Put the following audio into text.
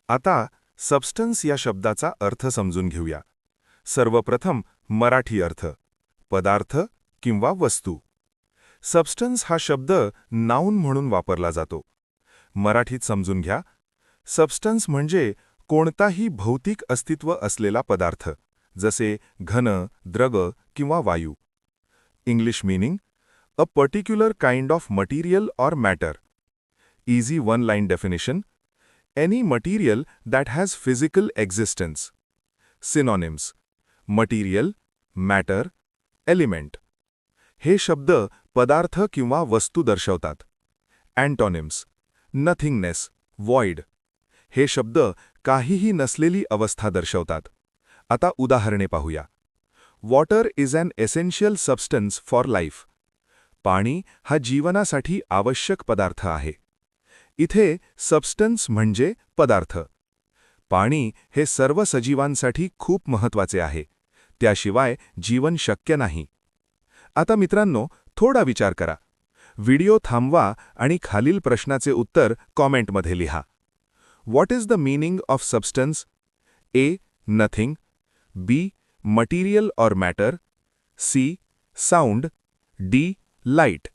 आता सबस्टन्स या शब्दाचा अर्थ समजून घेऊया. सर्वप्रथम मराठी अर्थ पदार्थ किंवा वस्तू. सबस्टन्स हा शब्द नाऊन म्हणून वापरला जातो. मराठीत समजून घ्या. सबस्टन्स म्हणजे कोणताही भौतिक अस्तित्व असलेला पदार्थ, जसे घन, द्रव किंवा वायू. English meaning: a particular kind of material or matter. Easy one line definition: any material that has physical existence. Synonyms: material, matter, element. हे शब्द पदार्थ किंवा वस्तू दर्शवतात. Antonyms: nothingness, void. हे शब्द काहीही नसलेली अवस्था दर्शवतात. आता उदाहरणे पाहूया. Water is an essential substance for life. पाणी हा जीवनासाठी आवश्यक पदार्थ आहे. इथे सबस्टन्स म्हणजे पदार्थ. पाणी हे सर्व सजीवांसाठी खूप महत्त्वाचे आहे. त्याशिवाय जीवन शक्य नाही. आता मित्रांनो, थोडा विचार करा. व्हिडिओ थांबवा आणि खालील प्रश्नाचे उत्तर कॉमेंटमध्ये लिहा. What is the meaning of substance? A. Nothing. B. Material or matter. C. Sound. D. Light.